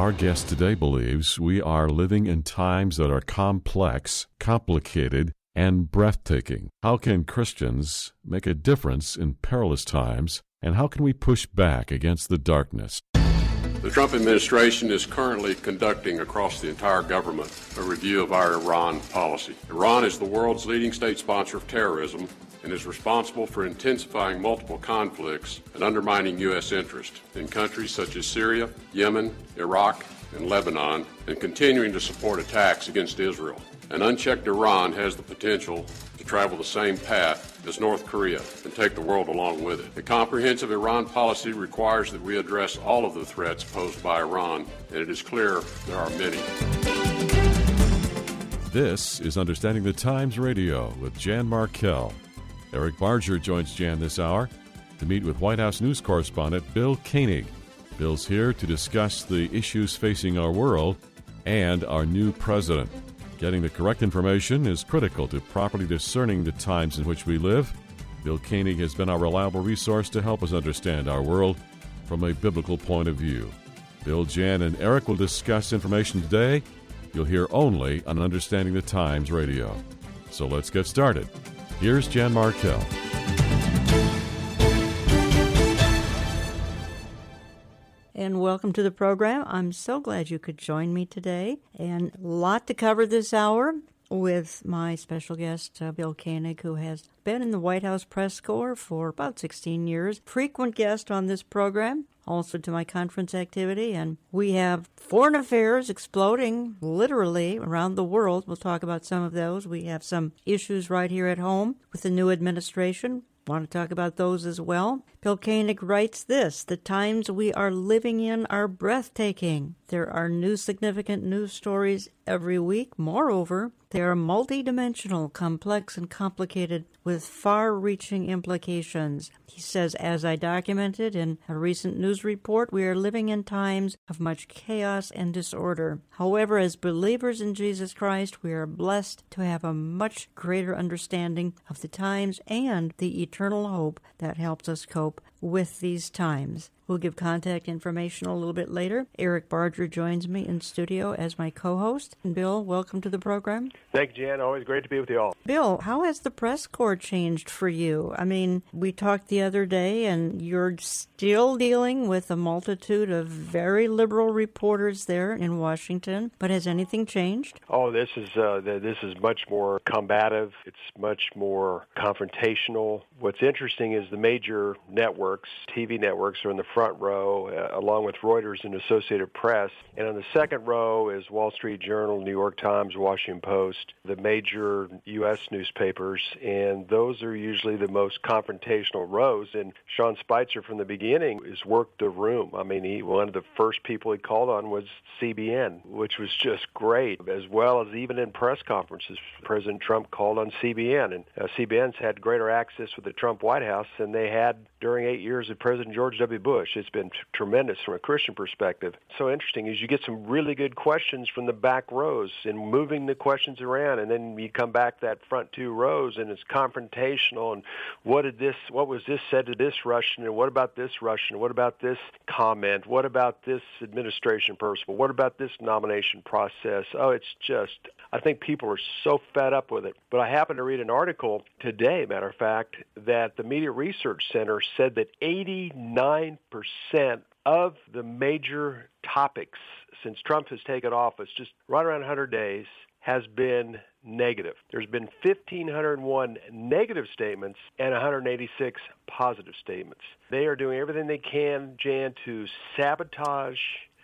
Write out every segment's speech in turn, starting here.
Our guest today believes we are living in times that are complex, complicated, and breathtaking. How can Christians make a difference in perilous times, and how can we push back against the darkness? The Trump administration is currently conducting across the entire government a review of our Iran policy. Iran is the world's leading state sponsor of terrorism and is responsible for intensifying multiple conflicts and undermining U.S. interest in countries such as Syria, Yemen, Iraq, and Lebanon, and continuing to support attacks against Israel. An unchecked Iran has the potential to travel the same path as North Korea and take the world along with it. A comprehensive Iran policy requires that we address all of the threats posed by Iran, and it is clear there are many. This is Understanding the Times Radio with Jan Markell. Eric Barger joins Jan this hour to meet with White House news correspondent Bill Koenig. Bill's here to discuss the issues facing our world and our new president. Getting the correct information is critical to properly discerning the times in which we live. Bill Koenig has been our reliable resource to help us understand our world from a biblical point of view. Bill, Jan, and Eric will discuss information today you'll hear only on Understanding the Times Radio. So let's get started. Here's Jan Markell. And welcome to the program. I'm so glad you could join me today. And a lot to cover this hour with my special guest, Bill Koenig, who has been in the White House press corps for about 16 years. Frequent guest on this program, also to my conference activity. And we have foreign affairs exploding literally around the world. We'll talk about some of those. We have some issues right here at home with the new administration. Want to talk about those as well. Bill Koenig writes this: the times we are living in are breathtaking. There are new significant news stories every week. Moreover, they are multidimensional, complex, and complicated with far-reaching implications. He says, as I documented in a recent news report, we are living in times of much chaos and disorder. However, as believers in Jesus Christ, we are blessed to have a much greater understanding of the times and the eternal hope that helps us cope with these times. We'll give contact information a little bit later. Eric Barger joins me in studio as my co-host. And Bill, welcome to the program. Thank you, Jan. Always great to be with you all. Bill, how has the press corps changed for you? I mean, we talked the other day, and you're still dealing with a multitude of very liberal reporters there in Washington. But has anything changed? Oh, this is much more combative. It's much more confrontational. What's interesting is the major networks, TV networks, are in the front row, along with Reuters and Associated Press. And on the second row is Wall Street Journal, New York Times, Washington Post, the major U.S. newspapers, and those are usually the most confrontational rows. And Sean Spicer, from the beginning, has worked the room. I mean, one of the first people he called on was CBN, which was just great, as well as even in press conferences. President Trump called on CBN, and CBN's had greater access with the Trump White House than they had during 8 years of President George W. Bush. It's been tremendous from a Christian perspective. So interesting is you get some really good questions from the back rows and moving the questions around, and then you come back that front two rows and it's confrontational. And what was this said to this Russian, and what about this Russian? What about this comment? What about this administration person? What about this nomination process? Oh, it's just, I think people are so fed up with it. But I happened to read an article today, matter of fact, that the Media Research Center said that 89% of the major topics since Trump has taken office, just right around 100 days, has been negative. There's been 1,501 negative statements and 186 positive statements. They are doing everything they can, Jan, to sabotage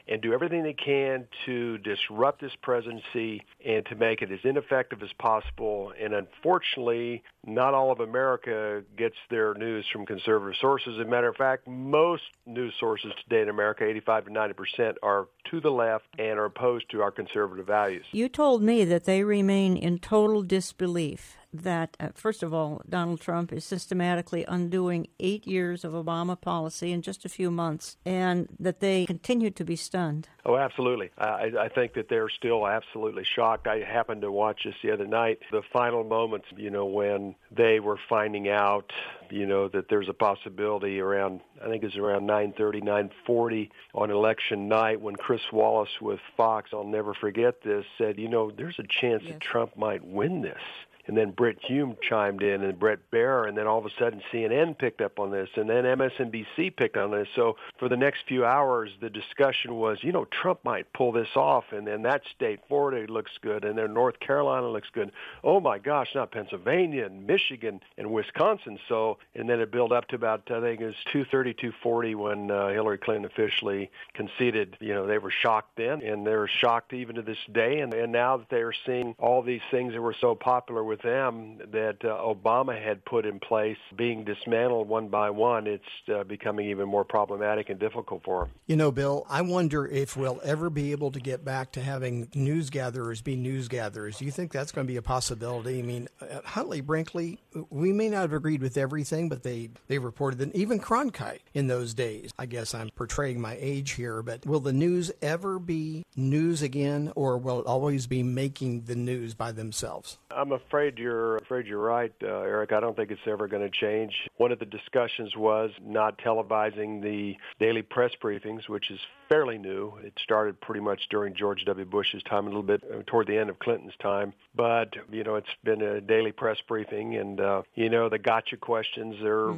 and do everything they can to disrupt this presidency and to make it as ineffective as possible. And unfortunately, not all of America gets their news from conservative sources. As a matter of fact, most news sources today in America, 85 to 90%, are to the left and are opposed to our conservative values. You told me that they remain in total disbelief that, first of all, Donald Trump is systematically undoing 8 years of Obama policy in just a few months, and that they continue to be stunned. Oh, absolutely. I think that they're still absolutely shocked. I happened to watch this the other night, the final moments, when they were finding out, that there's a possibility around, I think it's around 9:30, 9:40 on election night when Chris Wallace with Fox, I'll never forget this, said, there's a chance that Trump might win this. And then Brit Hume chimed in, and Brett Baer, and then all of a sudden CNN picked up on this, and then MSNBC picked on this. So for the next few hours, the discussion was, Trump might pull this off, and then that state, Florida, looks good, and then North Carolina looks good. Oh, my gosh, not Pennsylvania and Michigan and Wisconsin. So, and then it built up to about, I think it was 2:30, 2:40 when Hillary Clinton officially conceded. They were shocked then, and they're shocked even to this day. And now that they are seeing all these things that were so popular with them that Obama had put in place being dismantled one by one, it's becoming even more problematic and difficult for them. Bill, I wonder if we'll ever be able to get back to having news gatherers be news gatherers. Do you think that's going to be a possibility? I mean, Huntley Brinkley, we may not have agreed with everything, but they reported that even Cronkite in those days. I guess I'm portraying my age here, but will the news ever be news again, or will it always be making the news by themselves? I'm afraid you're right, Eric. I don't think it's ever going to change. One of the discussions was not televising the daily press briefings, which is fairly new. It started pretty much during George W. Bush's time, a little bit toward the end of Clinton's time. But, it's been a daily press briefing, and, the gotcha questions are,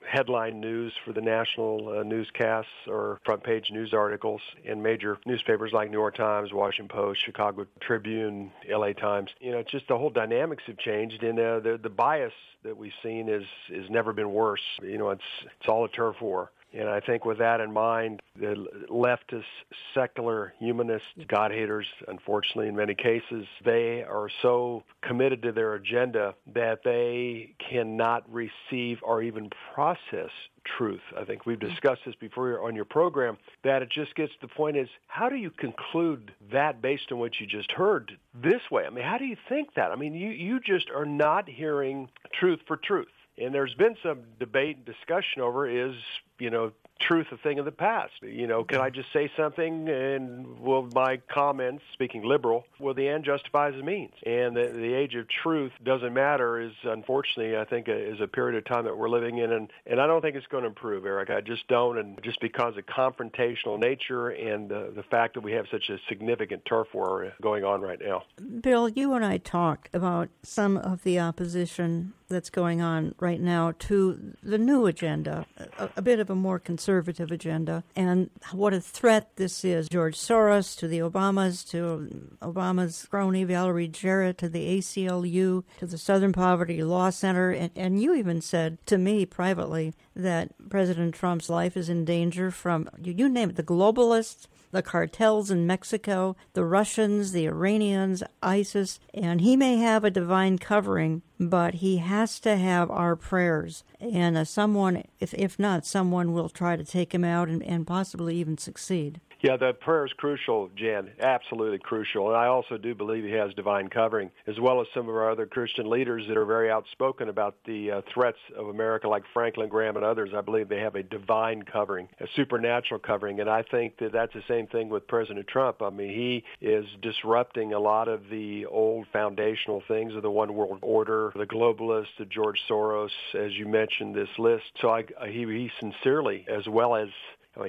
headline news for the national newscasts or front-page news articles in major newspapers like New York Times, Washington Post, Chicago Tribune, L.A. Times. It's just the whole dynamics have changed, and the bias that we've seen is never been worse. It's all a turf war. And I think with that in mind, the leftist, secular, humanist, God-haters, unfortunately, in many cases, they are so committed to their agenda that they cannot receive or even process truth. I think we've discussed this before on your program, that it just gets to the point is, how do you conclude that based on what you just heard this way? I mean, how do you think that? I mean, you just are not hearing truth for truth. And there's been some debate and discussion over is, truth a thing of the past? Can I just say something and will my comments, speaking liberal, will the end justify the means? And the age of truth doesn't matter is, unfortunately, I think, is a period of time that we're living in. And I don't think it's going to improve, Eric. I just don't. And just because of confrontational nature and the fact that we have such a significant turf war going on right now. Bill, you and I talked about some of the opposition that's going on right now to the new agenda, a bit of a more conservative agenda, and what a threat this is. George Soros to the Obamas, to Obama's crony Valerie Jarrett, to the ACLU, to the Southern Poverty Law Center, and you even said to me privately that President Trump's life is in danger from, you name it, the globalists, the cartels in Mexico, the Russians, the Iranians, ISIS, and he may have a divine covering, but he has to have our prayers. And someone, if not, someone will try to take him out and possibly even succeed. Yeah, the prayer is crucial, Jan, absolutely crucial. And I also do believe he has divine covering, as well as some of our other Christian leaders that are very outspoken about the threats of America, like Franklin Graham and others. I believe they have a divine covering, a supernatural covering. And I think that that's the same thing with President Trump. I mean, he is disrupting a lot of the old foundational things of the one world order, the globalists, the George Soros, as you mentioned, this list. So he sincerely, as well as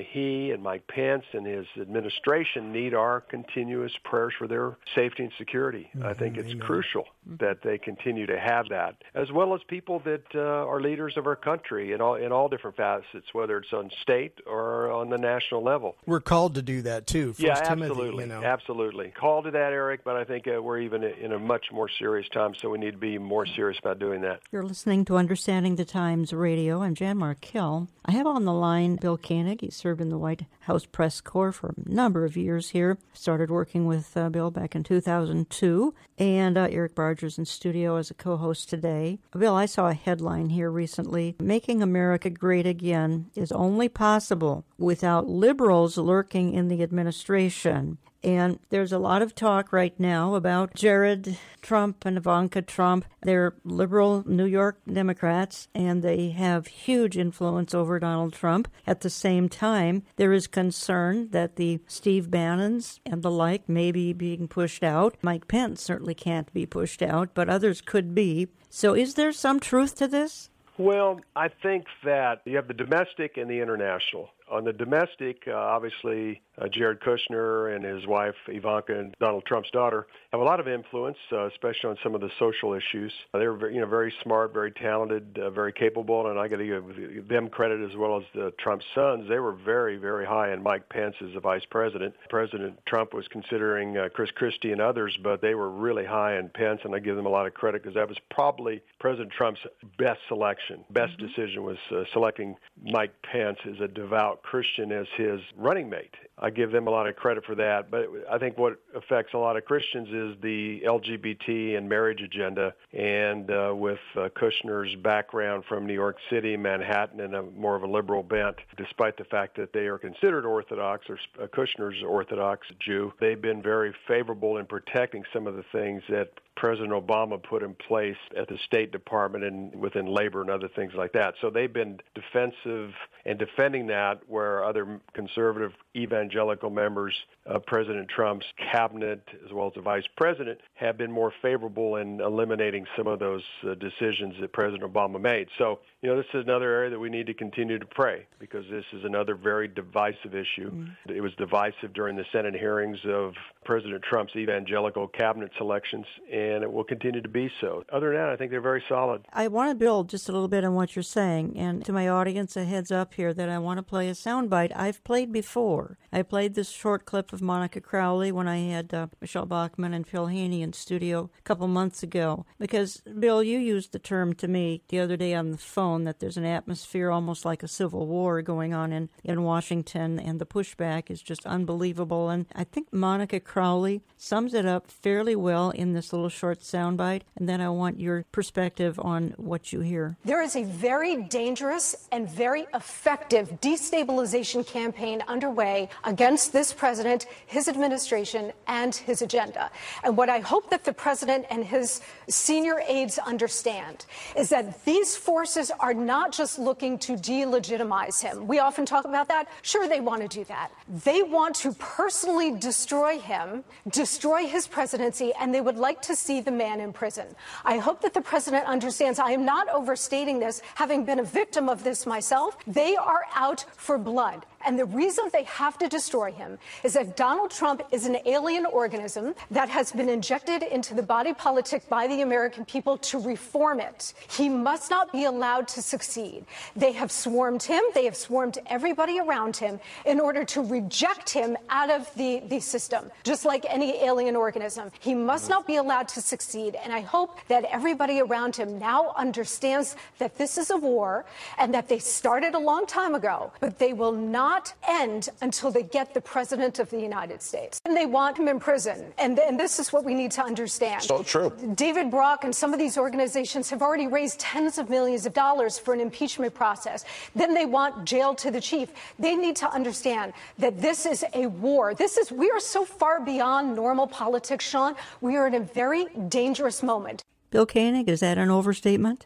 he and Mike Pence and his administration need our continuous prayers for their safety and security. I think it's crucial that they continue to have that, as well as people that are leaders of our country in all different facets, whether it's on state or on the national level. We're called to do that, too. Absolutely. Absolutely. Called to that, Eric, but I think we're even in a much more serious time, so we need to be more serious about doing that. You're listening to Understanding the Times Radio. I'm Jan Markell. I have on the line Bill Koenig. He served in the White House press corps for a number of years here. Started working with Bill back in 2002. And Eric Barger's in studio as a co-host today. Bill, I saw a headline here recently. Making America Great Again is only possible without liberals lurking in the administration. And there's a lot of talk right now about Jared Trump and Ivanka Trump. They're liberal New York Democrats, and they have huge influence over Donald Trump. At the same time, there is concern that the Steve Bannons and the like may be being pushed out. Mike Pence certainly can't be pushed out, but others could be. So is there some truth to this? Well, I think that you have the domestic and the international. On the domestic, obviously, Jared Kushner and his wife, Ivanka, and Donald Trump's daughter have a lot of influence, especially on some of the social issues. They're very smart, very talented, very capable, and I got to give them credit as well as Trump's sons. They were very, very high in Mike Pence as the vice president. President Trump was considering Chris Christie and others, but they were really high in Pence, and I give them a lot of credit because that was probably President Trump's best selection. Best decision was selecting Mike Pence as a devout Christian as his running mate. I give them a lot of credit for that, but I think what affects a lot of Christians is the LGBT and marriage agenda, and with Kushner's background from New York City, Manhattan, and a more of a liberal bent, despite the fact that they are considered Orthodox, or Kushner's Orthodox Jew, they've been very favorable in protecting some of the things that President Obama put in place at the State Department and within labor and other things like that. So they've been defensive and defending that, where other conservative evangelical members of President Trump's cabinet, as well as the vice president, have been more favorable in eliminating some of those decisions that President Obama made. So, this is another area that we need to continue to pray, because this is another very divisive issue. Mm-hmm. It was divisive during the Senate hearings of President Trump's evangelical cabinet selections, and it will continue to be so. Other than that, I think they're very solid. I want to build just a little bit on what you're saying, and to my audience, a heads up here that I want to play a soundbite I've played before. I played this short clip of Monica Crowley when I had Michelle Bachmann and Phil Haney in studio a couple months ago, because, Bill, you used the term to me the other day on the phone that there's an atmosphere almost like a civil war going on in Washington, and the pushback is just unbelievable. And I think Monica Crowley sums it up fairly well in this little short soundbite, and then I want your perspective on what you hear. There is a very dangerous and very effective destabilization campaign underway against this president, his administration, and his agenda. And what I hope that the president and his senior aides understand is that these forces are not just looking to delegitimize him. We often talk about that. Sure, they want to do that. They want to personally destroy him, destroy his presidency, and they would like to see the man in prison. I hope that the president understands. I am not overstating this, having been a victim of this myself. They are out for blood. And the reason they have to destroy him is that Donald Trump is an alien organism that has been injected into the body politic by the American people to reform it. He must not be allowed to succeed. They have swarmed him. They have swarmed everybody around him in order to reject him out of the system, just like any alien organism. He must not be allowed to succeed. And I hope that everybody around him now understands that this is a war and that they started a long time ago, but they will not end until they get the president of the United States. And they want him in prison. And this is what we need to understand. So true. David Brock and some of these organizations have already raised tens of millions of dollars for an impeachment process. Then they want jail to the chief. They need to understand that this is a war. We are so far beyond normal politics, Sean. We are in a very dangerous moment. Bill Koenig, is that an overstatement?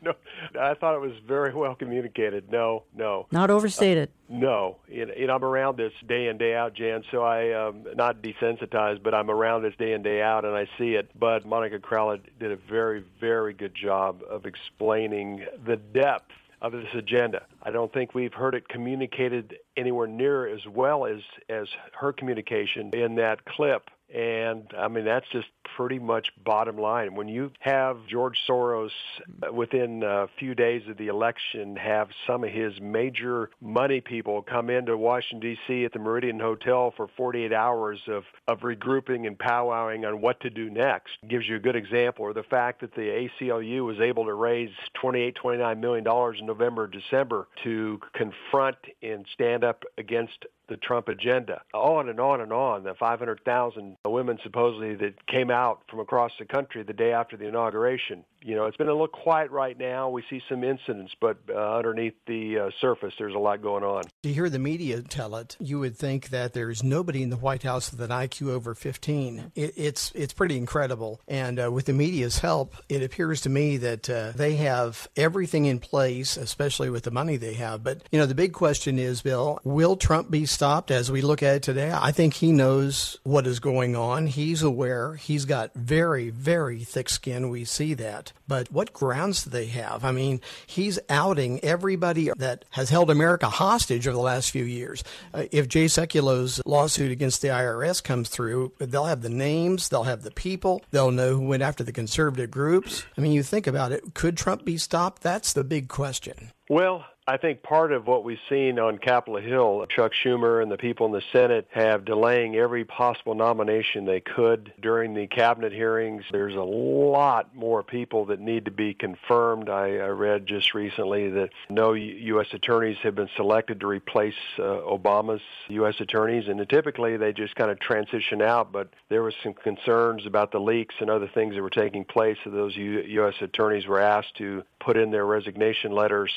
No, I thought it was very well communicated. No. Not overstated. No. I'm around this day in, day out, Jan, so I'm not desensitized, but I'm around this day in, day out, and I see it. But Monica Crowley did a very, very good job of explaining the depth of this agenda. I don't think we've heard it communicated anywhere near as well as her communication in that clip. And, that's just pretty much bottom line. When you have George Soros, within a few days of the election, have some of his major money people come into Washington, D.C. at the Meridian Hotel for 48 hours of regrouping and powwowing on what to do next, gives you a good example. Or the fact that the ACLU was able to raise $29 million in November, December to confront and stand up against the Trump agenda. On and on and on. The 500,000 women supposedly that came out from across the country the day after the inauguration. It's been a little quiet right now. We see some incidents, but underneath the surface, there's a lot going on. To hear the media tell it, you would think that there's nobody in the White House with an IQ over 15. It's pretty incredible. And with the media's help, it appears to me that they have everything in place, especially with the money they have. But, the big question is, Bill, will Trump be stopped as we look at it today? I think he knows what is going on. He's aware. He's got very, very thick skin. We see that. But what grounds do they have? I mean, he's outing everybody that has held America hostage over the last few years. If Jay Sekulo's lawsuit against the IRS comes through, they'll have the names, they'll have the people, they'll know who went after the conservative groups. I mean, you think about it, could Trump be stopped? That's the big question. Well, I think part of what we've seen on Capitol Hill, Chuck Schumer and the people in the Senate have delaying every possible nomination they could during the cabinet hearings. There's a lot more people that need to be confirmed. I read just recently that no U.S. attorneys have been selected to replace Obama's U.S. attorneys, and typically they just kind of transition out, but there was some concerns about the leaks and other things that were taking place, so those U.S. attorneys were asked to put in their resignation letters.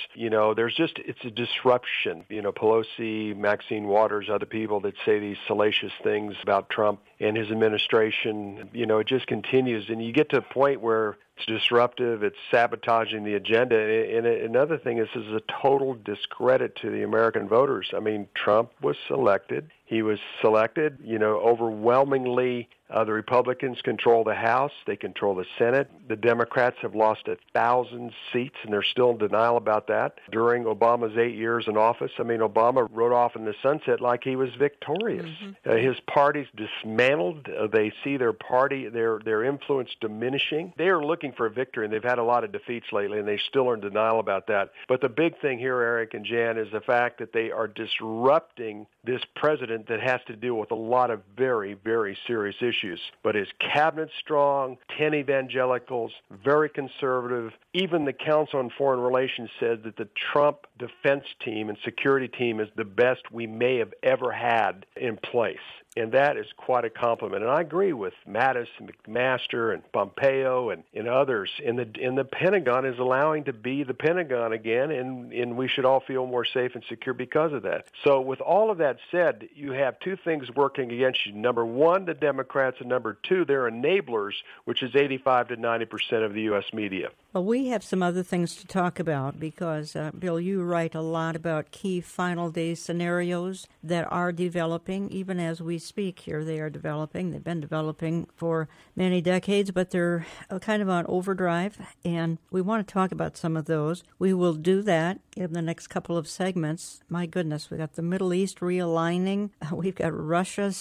It's a disruption. Pelosi, Maxine Waters, other people that say these salacious things about Trump and his administration, it just continues. And you get to a point where it's disruptive, it's sabotaging the agenda. And another thing is this is a total discredit to the American voters. I mean, Trump was selected. He was selected, overwhelmingly. The Republicans control the House. They control the Senate. The Democrats have lost 1,000 seats, and they're still in denial about that. During Obama's 8 years in office, Obama rode off in the sunset like he was victorious. Mm-hmm. His party's dismantled. They see their party, their influence diminishing. They are looking for a victory, and they've had a lot of defeats lately, and they still are in denial about that. But the big thing here, Eric and Jan, is the fact that they are disrupting this president that has to deal with a lot of very, very serious issues. But his cabinet's strong, 10 evangelicals, very conservative. Even the Council on Foreign Relations said that the Trump defense team and security team is the best we may have ever had in place. And that is quite a compliment. And I agree with Mattis and McMaster and Pompeo and others. And the Pentagon is allowing to be the Pentagon again, and we should all feel more safe and secure because of that. So with all of that said, you have two things working against you. Number one, the Democrats, and number two, their enablers, which is 85 to 90% of the U.S. media. Well, we have some other things to talk about because, Bill, you write a lot about key final day scenarios that are developing. Even as we speak here, they are developing. They've been developing for many decades, but they're kind of on overdrive, and we want to talk about some of those. We will do that in the next couple of segments. My goodness, we got the Middle East realigning. We've got Russia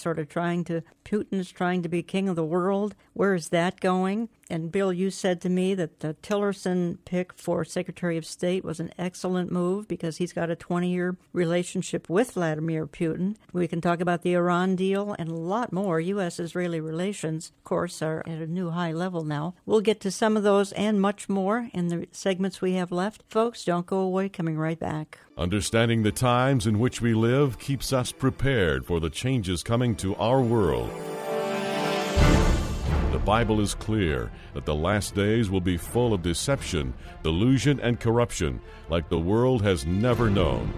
Putin's trying to be king of the world. Where is that going? And Bill, you said to me that the Tillerson pick for Secretary of State was an excellent move because he's got a 20-year relationship with Vladimir Putin. We can talk about the Iran deal and a lot more. U.S.-Israeli relations, of course, are at a new high level now. We'll get to some of those and much more in the segments we have left. Folks, don't go away. Coming right back. Understanding the times in which we live keeps us prepared for the changes coming to our world. The Bible is clear that the last days will be full of deception, delusion, and corruption like the world has never known.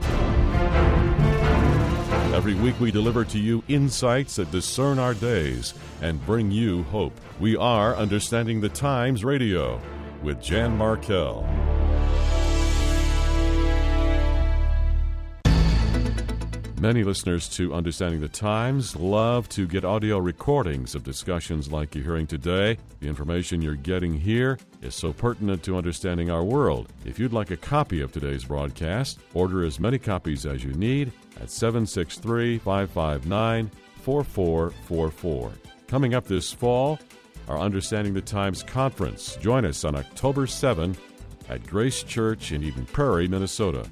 Every week we deliver to you insights that discern our days and bring you hope. We are Understanding the Times Radio with Jan Markell. Many listeners to Understanding the Times love to get audio recordings of discussions like you're hearing today. The information you're getting here is so pertinent to understanding our world. If you'd like a copy of today's broadcast, order as many copies as you need at 763-559-4444. Coming up this fall, our Understanding the Times conference. Join us on October 7 at Grace Church in Eden Prairie, Minnesota.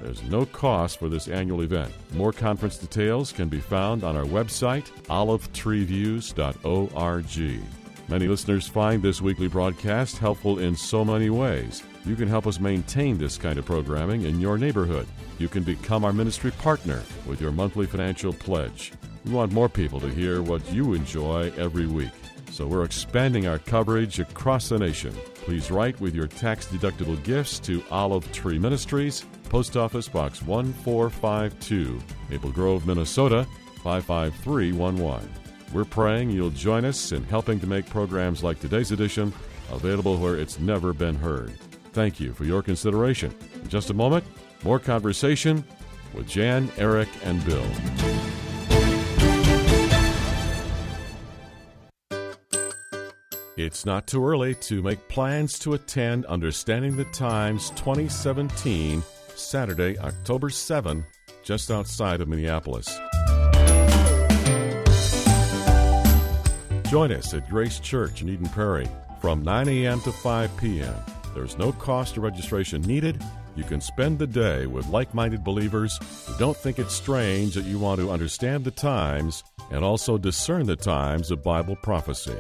There's no cost for this annual event. More conference details can be found on our website, olivetreeviews.org. Many listeners find this weekly broadcast helpful in so many ways. You can help us maintain this kind of programming in your neighborhood. You can become our ministry partner with your monthly financial pledge. We want more people to hear what you enjoy every week, so we're expanding our coverage across the nation. Please write with your tax-deductible gifts to Olive Tree Ministries, Post Office Box 1452, Maple Grove, Minnesota 55311. We're praying you'll join us in helping to make programs like today's edition available where it's never been heard. Thank you for your consideration. In just a moment, more conversation with Jan, Eric, and Bill. It's not too early to make plans to attend Understanding the Times 2017, Saturday, October 7, just outside of Minneapolis. Join us at Grace Church in Eden Prairie from 9 a.m. to 5 p.m. There's no cost or registration needed. You can spend the day with like-minded believers who don't think it's strange that you want to understand the times and also discern the times of Bible prophecy.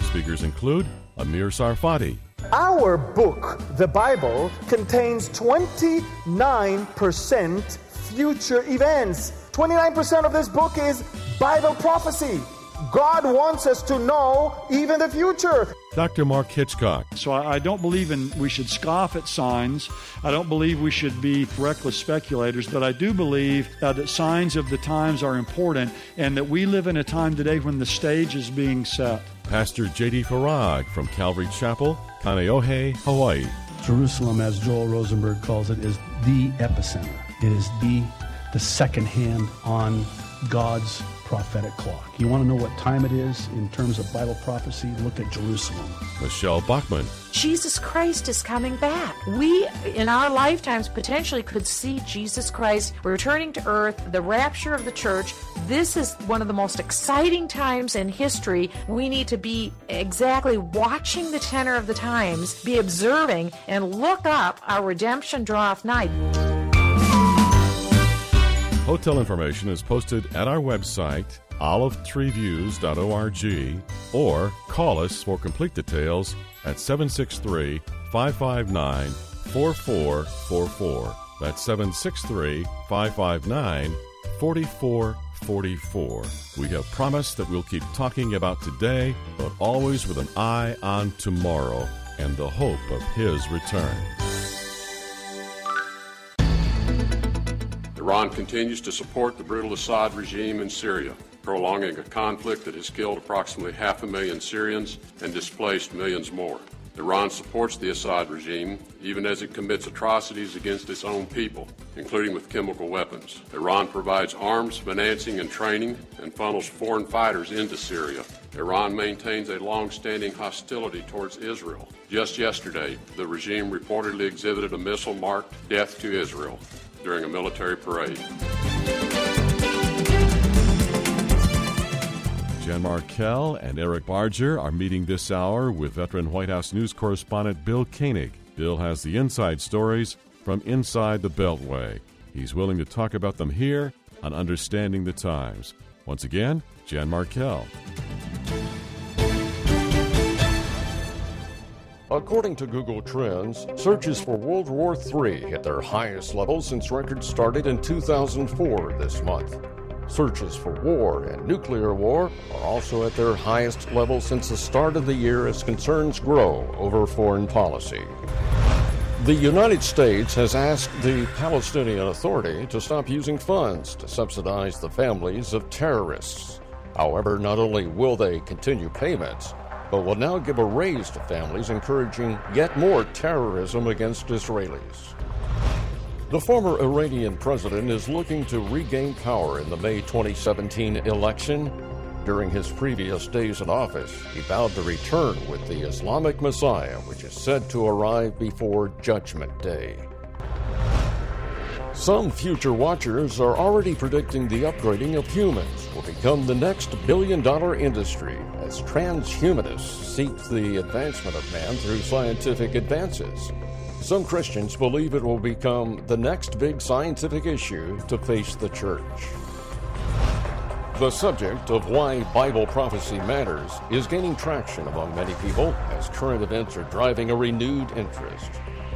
Speakers include Amir Sarfati. Our book, the Bible, contains 29% future events. 29% of this book is Bible prophecy. God wants us to know even the future. Dr. Mark Hitchcock. So I don't believe we should scoff at signs. I don't believe we should be reckless speculators, but I do believe that signs of the times are important and that we live in a time today when the stage is being set. Pastor J.D. Farag from Calvary Chapel, Kaneohe, Hawaii. Jerusalem, as Joel Rosenberg calls it, is the epicenter. It is the second hand on God's prophetic clock. You want to know what time it is in terms of Bible prophecy? Look at Jerusalem. Michelle Bachman. Jesus Christ is coming back. We, in our lifetimes, potentially could see Jesus Christ returning to earth, the rapture of the church. This is one of the most exciting times in history. We need to be exactly watching the tenor of the times, be observing, and look up our redemption draweth nigh. Hotel information is posted at our website, olivetreeviews.org, or call us for complete details at 763-559-4444. That's 763-559-4444. We have promised that we'll keep talking about today, but always with an eye on tomorrow and the hope of His return. Iran continues to support the brutal Assad regime in Syria, prolonging a conflict that has killed approximately 500,000 Syrians and displaced millions more. Iran supports the Assad regime even as it commits atrocities against its own people, including with chemical weapons. Iran provides arms, financing, and training and funnels foreign fighters into Syria. Iran maintains a long-standing hostility towards Israel. Just yesterday, the regime reportedly exhibited a missile marked "Death to Israel" during a military parade. Jan Markell and Eric Barger are meeting this hour with veteran White House News correspondent Bill Koenig. Bill has the inside stories from inside the Beltway. He's willing to talk about them here on Understanding the Times. Once again, Jan Markell. According to Google Trends, searches for World War III hit their highest level since records started in 2004 this month. Searches for war and nuclear war are also at their highest level since the start of the year as concerns grow over foreign policy. The United States has asked the Palestinian Authority to stop using funds to subsidize the families of terrorists. However, not only will they continue payments, but will now give a raise to families, encouraging yet more terrorism against Israelis. The former Iranian president is looking to regain power in the May 2017 election. During his previous days in office, he vowed to return with the Islamic Messiah, which is said to arrive before Judgment Day. Some future watchers are already predicting the upgrading of humans will become the next billion-dollar industry as transhumanists seek the advancement of man through scientific advances. Some Christians believe it will become the next big scientific issue to face the church. The subject of why Bible prophecy matters is gaining traction among many people as current events are driving a renewed interest.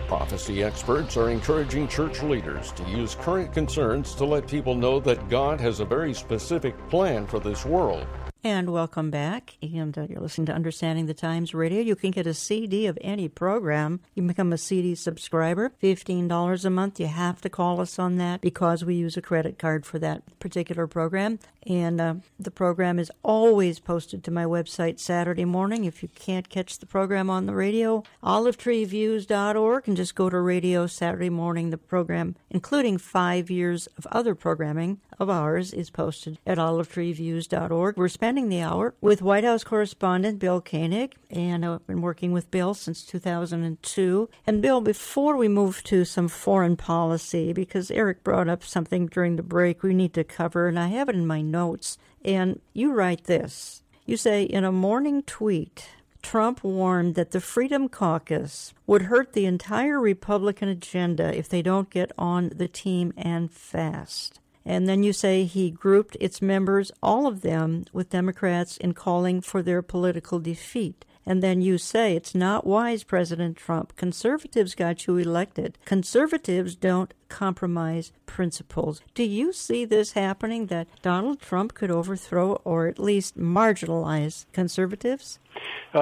Prophecy experts are encouraging church leaders to use current concerns to let people know that God has a very specific plan for this world. And welcome back. And you're listening to Understanding the Times Radio. You can get a CD of any program. You can become a CD subscriber, $15 a month. You have to call us on that because we use a credit card for that particular program. And the program is always posted to my website Saturday morning. If you can't catch the program on the radio, olivetreeviews.org, and just go to radio Saturday morning. The program, including 5 years of other programming of ours, is posted at olivetreeviews.org. We're spending the hour with White House correspondent Bill Koenig, and I've been working with Bill since 2002. And Bill, before we move to some foreign policy, because Eric brought up something during the break we need to cover, and I have it in my notes, and you write this. You say, in a morning tweet, Trump warned that the Freedom Caucus would hurt the entire Republican agenda if they don't get on the team and fast. And then you say he grouped its members, all of them, with Democrats in calling for their political defeat. And then you say, it's not wise, President Trump. Conservatives got you elected. Conservatives don't compromise principles. Do you see this happening, that Donald Trump could overthrow or at least marginalize conservatives?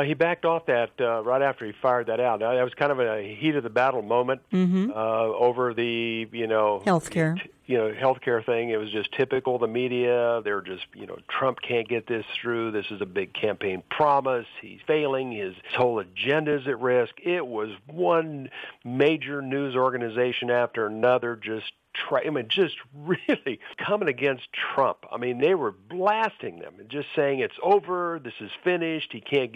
He backed off that right after he fired that out. That was kind of a heat of the battle moment over the, healthcare. Healthcare thing. It was just typical. The media, they're just, Trump can't get this through. This is a big campaign promise. He's failing. His whole agenda is at risk. It was one major news organization after another just really coming against Trump. I mean, they were blasting them and just saying it's over, this is finished, he can't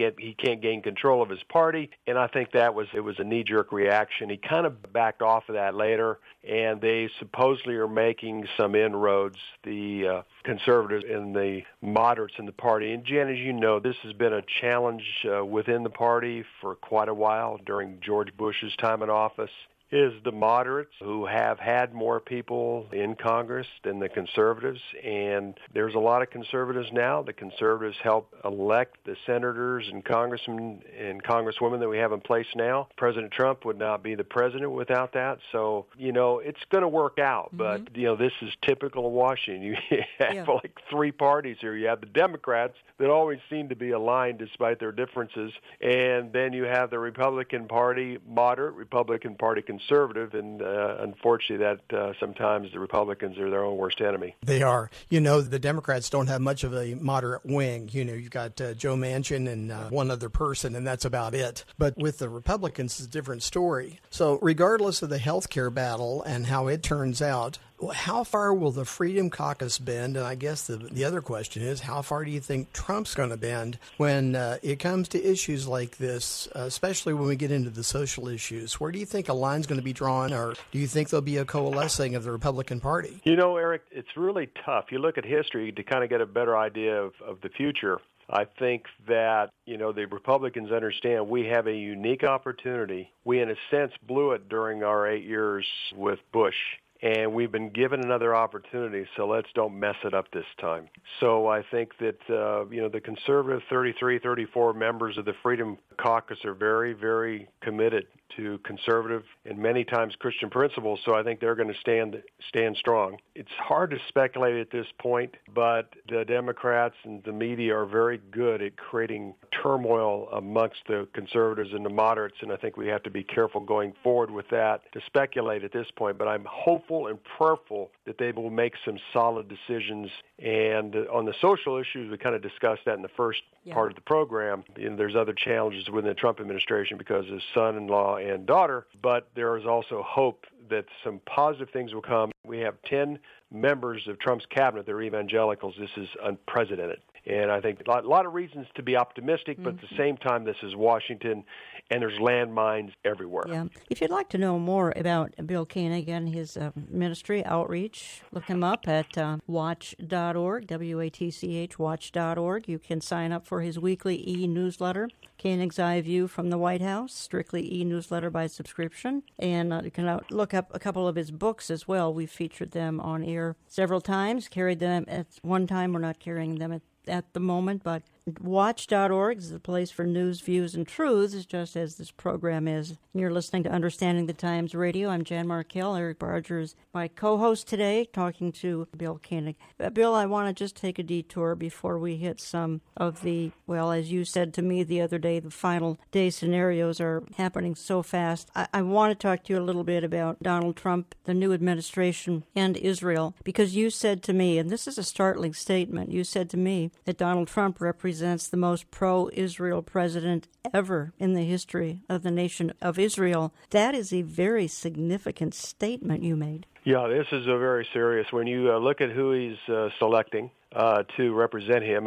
gain control of his party. And I think it was a knee-jerk reaction. He kind of backed off of that later, and they supposedly are making some inroads, the conservatives and the moderates in the party. And Jan, as you know, this has been a challenge within the party for quite a while during George Bush's time in office. Is the moderates who have had more people in Congress than the conservatives, and there's a lot of conservatives now. The conservatives help elect the senators and congressmen and congresswomen that we have in place now. President Trump would not be the president without that, so, it's going to work out, but, this is typical of Washington. You have like three parties here. You have the Democrats that always seem to be aligned despite their differences, and then you have the Republican Party, moderate, Republican Party conservative, and unfortunately that sometimes the Republicans are their own worst enemy. They are. The Democrats don't have much of a moderate wing. You've got Joe Manchin and one other person, and that's about it. But with the Republicans, it's a different story. So regardless of the health care battle and how it turns out, how far will the Freedom Caucus bend? And I guess the other question is, how far do you think Trump's going to bend when it comes to issues like this, especially when we get into the social issues? Where do you think a line's going to be drawn, or do you think there'll be a coalescing of the Republican Party? Eric, it's really tough. You look at history to kind of get a better idea of the future. I think that, the Republicans understand we have a unique opportunity. We, in a sense, blew it during our 8 years with Bush. And we've been given another opportunity, so let's don't mess it up this time. So I think that, the conservative 33, 34 members of the Freedom Caucus are very, very committed to conservative and many times Christian principles, so I think they're going to stand strong. It's hard to speculate at this point, but the Democrats and the media are very good at creating turmoil amongst the conservatives and the moderates, and I think we have to be careful going forward with that to speculate at this point. But I'm hopeful and prayerful that they will make some solid decisions. And on the social issues, we kind of discussed that in the first part of the program. There's other challenges within the Trump administration because of son-in-law and daughter, but there is also hope that some positive things will come. We have 10 members of Trump's cabinet that are evangelicals. This is unprecedented. And I think a lot of reasons to be optimistic, but at the same time, this is Washington, and there's landmines everywhere. Yeah. If you'd like to know more about Bill Koenig and his ministry, outreach, look him up at watch.org, WATCH, watch.org. You can sign up for his weekly e-newsletter, Koenig's Eye View from the White House, strictly e-newsletter by subscription. And you can look up a couple of his books as well. We've featured them on air several times, carried them at one time. We're not carrying them at the moment, but watch.org is the place for news, views, and truths, just as this program is. You're listening to Understanding the Times Radio. I'm Jan Markell. Eric Barger is my co-host today, talking to Bill Koenig. Bill, I want to just take a detour before we hit some of the, well, as you said to me the other day, the final day scenarios are happening so fast. I want to talk to you a little bit about Donald Trump, the new administration, and Israel, because you said to me, and this is a startling statement, you said to me that Donald Trump represents the most pro-Israel president ever in the history of the nation of Israel. That is a very significant statement you made. Yeah, this is a very serious. When you look at who he's selecting to represent him,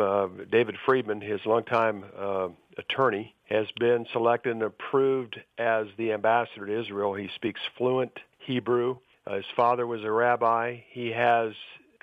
David Friedman, his longtime attorney, has been selected and approved as the ambassador to Israel. He speaks fluent Hebrew. His father was a rabbi. He has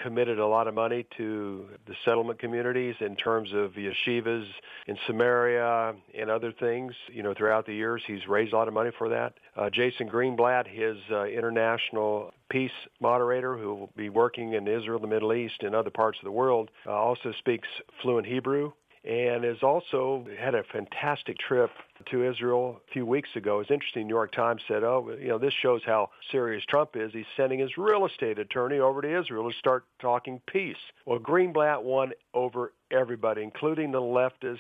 committed a lot of money to the settlement communities in terms of yeshivas in Samaria and other things. Throughout the years, he's raised a lot of money for that. Jason Greenblatt, his international peace moderator who will be working in Israel, the Middle East, and other parts of the world, also speaks fluent Hebrew and has also had a fantastic trip to Israel a few weeks ago. It's interesting, New York Times said, this shows how serious Trump is. He's sending his real estate attorney over to Israel to start talking peace. Well, Greenblatt won over everybody, including the leftists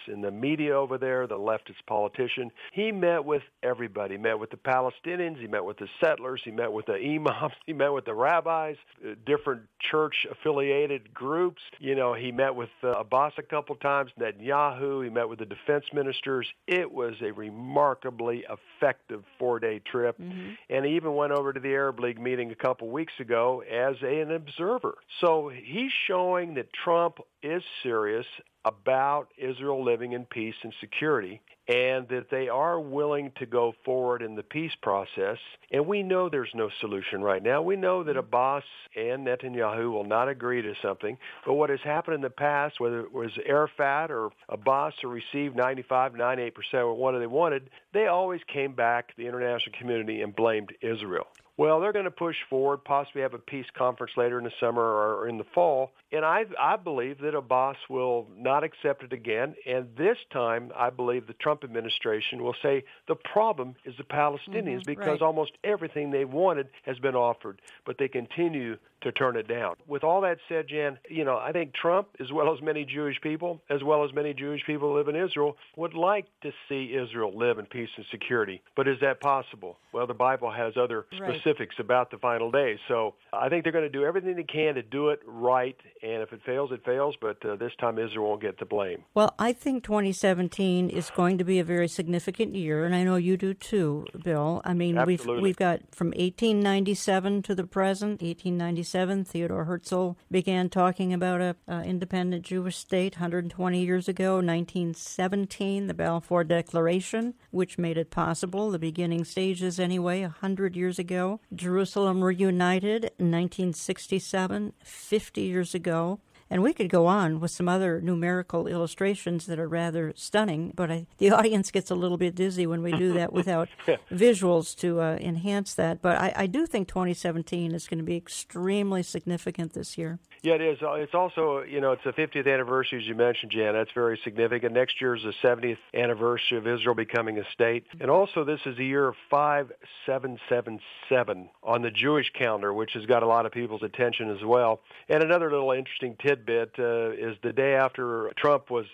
in the media over there, the leftist politician. He met with everybody. He met with the Palestinians. He met with the settlers. He met with the imams. He met with the rabbis, different church-affiliated groups. He met with Abbas a couple times, Netanyahu. He met with the defense ministers. It was a remarkably effective 4-day trip. And he even went over to the Arab League meeting a couple weeks ago as an observer. So he's showing that Trump is serious about Israel living in peace and security, and that they are willing to go forward in the peace process. And we know there's no solution right now. We know that Abbas and Netanyahu will not agree to something. But what has happened in the past, whether it was Arafat or Abbas who received 95, 98% of what they wanted, they always came back to the international community and blamed Israel. Well, they're going to push forward, possibly have a peace conference later in the summer or in the fall. And I believe that Abbas will not accept it again. And this time, I believe the Trump administration will say the problem is the Palestinians because almost everything they wanted has been offered, but they continue to turn it down. With all that said, Jan, I think Trump, as well as many Jewish people who live in Israel, would like to see Israel live in peace and security. But is that possible? Well, the Bible has other specifics about the final days. So I think they're going to do everything they can to do it right. And if it fails, it fails. But this time Israel won't get the blame. Well, I think 2017 is going to be a very significant year. And I know you do too, Bill. I mean, we've got from 1897 to the present, 1897. Theodore Herzl began talking about an independent Jewish state 120 years ago. 1917, the Balfour Declaration, which made it possible, the beginning stages anyway, 100 years ago. Jerusalem reunited in 1967, 50 years ago. And we could go on with some other numerical illustrations that are rather stunning, but the audience gets a little bit dizzy when we do that without visuals to enhance that. But I do think 2017 is going to be extremely significant this year. Yeah, it is. It's also, it's the 50th anniversary, as you mentioned, Jan. That's very significant. Next year is the 70th anniversary of Israel becoming a state. And also, this is the year of 5777 on the Jewish calendar, which has got a lot of people's attention as well. And another little interesting tidbit is the day after Trump was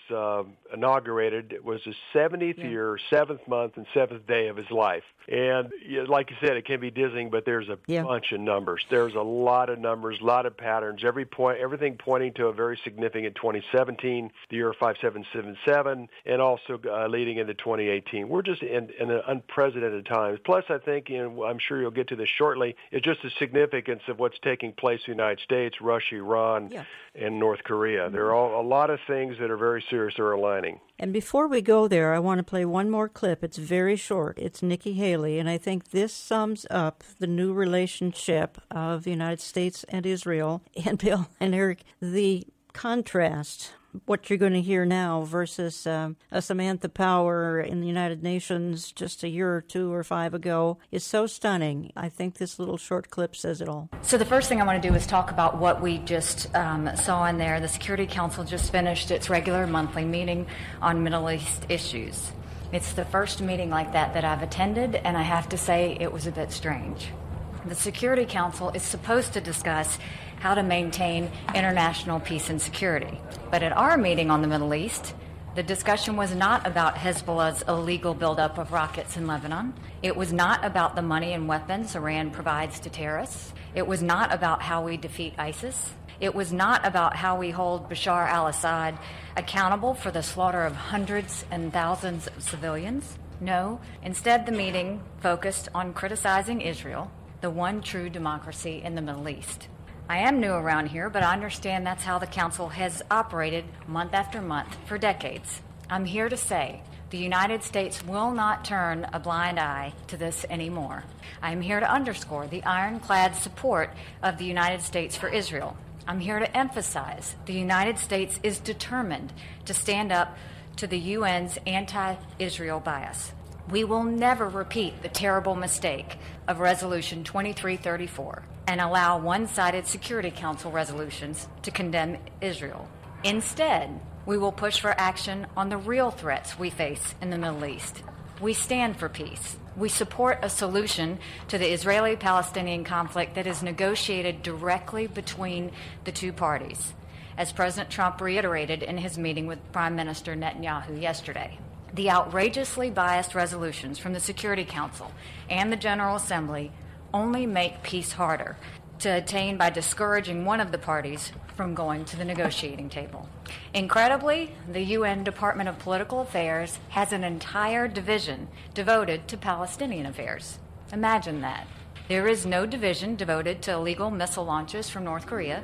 inaugurated, it was his 70th year, 7th month, and 7th day of his life. And like you said, it can be dizzying, but there's a bunch of numbers. There's a lot of numbers, a lot of patterns, everything pointing to a very significant 2017, the year 5777, and also leading into 2018. We're just in an unprecedented times. Plus, I think, I'm sure you'll get to this shortly, it's just the significance of what's taking place in the United States, Russia, Iran, and North Korea. There are a lot of things that are very serious that are aligning. And before we go there, I want to play one more clip. It's very short. It's Nikki Haley, and I think this sums up the new relationship of the United States and Israel. And Bill and Eric, the contrast, what you're going to hear now versus a Samantha Power in the United Nations just a year or 2 or 5 ago is so stunning. I think this little short clip says it all. So the first thing I want to do is talk about what we just saw in there. The Security Council just finished its regular monthly meeting on Middle East issues. It's the first meeting like that I've attended, and I have to say it was a bit strange. The Security Council is supposed to discuss how to maintain international peace and security. But at our meeting on the Middle East, the discussion was not about Hezbollah's illegal buildup of rockets in Lebanon. It was not about the money and weapons Iran provides to terrorists. It was not about how we defeat ISIS. It was not about how we hold Bashar al-Assad accountable for the slaughter of hundreds and thousands of civilians. No, instead the meeting focused on criticizing Israel, the one true democracy in the Middle East. I am new around here, but I understand that's how the Council has operated month after month for decades. I'm here to say the United States will not turn a blind eye to this anymore. I am here to underscore the ironclad support of the United States for Israel. I'm here to emphasize the United States is determined to stand up to the UN's anti-Israel bias. We will never repeat the terrible mistake of Resolution 2334 and allow one-sided Security Council resolutions to condemn Israel. Instead, we will push for action on the real threats we face in the Middle East. We stand for peace. We support a solution to the Israeli-Palestinian conflict that is negotiated directly between the two parties, as President Trump reiterated in his meeting with Prime Minister Netanyahu yesterday. The outrageously biased resolutions from the Security Council and the General Assembly only make peace harder to attain by discouraging one of the parties from going to the negotiating table. Incredibly, the UN Department of Political Affairs has an entire division devoted to Palestinian affairs. Imagine that. There is no division devoted to illegal missile launches from North Korea.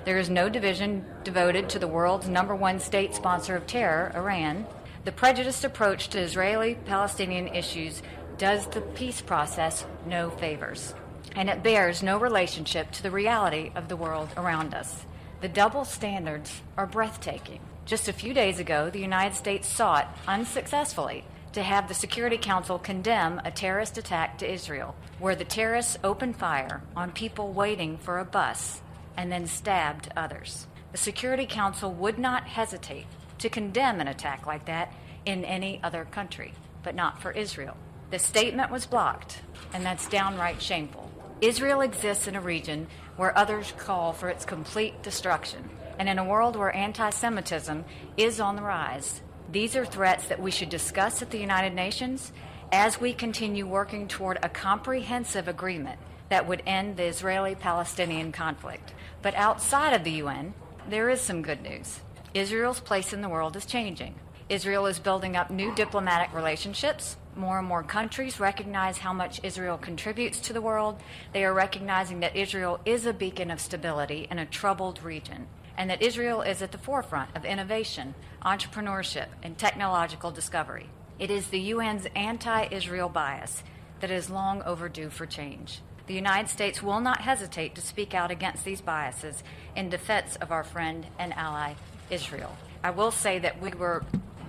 There is no division devoted to the world's #1 state sponsor of terror, Iran. The prejudiced approach to Israeli-Palestinian issues does the peace process no favors, and it bears no relationship to the reality of the world around us. The double standards are breathtaking. Just a few days ago, the United States sought, unsuccessfully, to have the Security Council condemn a terrorist attack to Israel, where the terrorists opened fire on people waiting for a bus and then stabbed others. The Security Council would not hesitate to condemn an attack like that in any other country, but not for Israel. The statement was blocked, and that's downright shameful. Israel exists in a region where others call for its complete destruction, and in a world where anti-Semitism is on the rise. These are threats that we should discuss at the United Nations as we continue working toward a comprehensive agreement that would end the Israeli-Palestinian conflict. But outside of the UN, there is some good news. Israel's place in the world is changing. Israel is building up new diplomatic relationships. More and more countries recognize how much Israel contributes to the world. They are recognizing that Israel is a beacon of stability in a troubled region, and that Israel is at the forefront of innovation, entrepreneurship, and technological discovery. It is the UN's anti-Israel bias that is long overdue for change. The United States will not hesitate to speak out against these biases in defense of our friend and ally, Israel. I will say that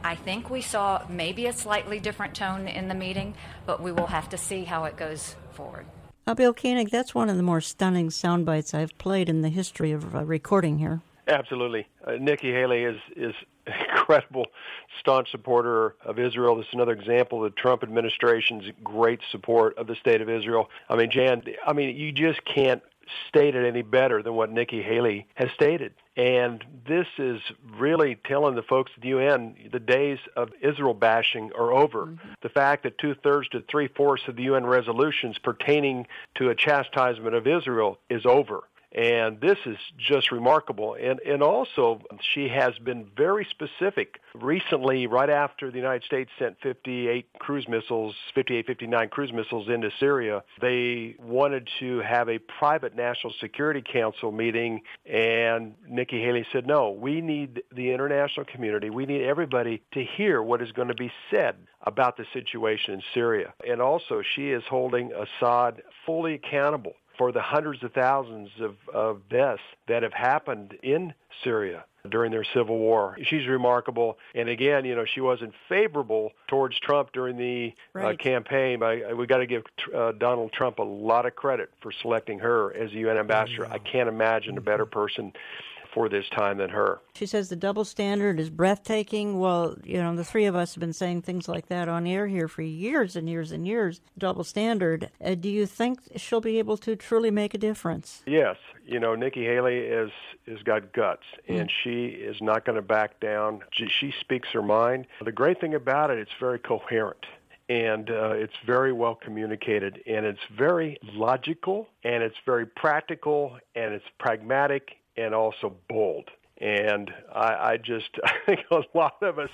I think we saw maybe a slightly different tone in the meeting, but we will have to see how it goes forward. Bill Koenig, that's one of the more stunning sound bites I've played in the history of recording here. Absolutely. Nikki Haley is an incredible, staunch supporter of Israel. This is another example of the Trump administration's great support of the state of Israel. Jan, you just can't state it any better than what Nikki Haley has stated. And this is really telling the folks at the UN the days of Israel bashing are over. Mm-hmm. The fact that 2/3 to 3/4 of the UN resolutions pertaining to a chastisement of Israel is over. And this is just remarkable. And also, she has been very specific. Recently, right after the United States sent 59 cruise missiles into Syria, they wanted to have a private National Security Council meeting, and Nikki Haley said, no, we need the international community, we need everybody to hear what is going to be said about the situation in Syria. And also, she is holding Assad fully accountable for the hundreds of thousands of deaths that have happened in Syria during their civil war. She's remarkable. And again, she wasn't favorable towards Trump during the campaign. We got to give Donald Trump a lot of credit for selecting her as the UN ambassador. I can't imagine a better person for this time than her. She says the double standard is breathtaking. Well, the three of us have been saying things like that on air here for years and years and years. Double standard. Do you think she'll be able to truly make a difference? Yes. Nikki Haley has got guts, and she is not going to back down. She speaks her mind. The great thing about it, it's very coherent. And it's very well communicated, and it's very logical, and it's very practical, and it's pragmatic, and also bold. And I think a lot of us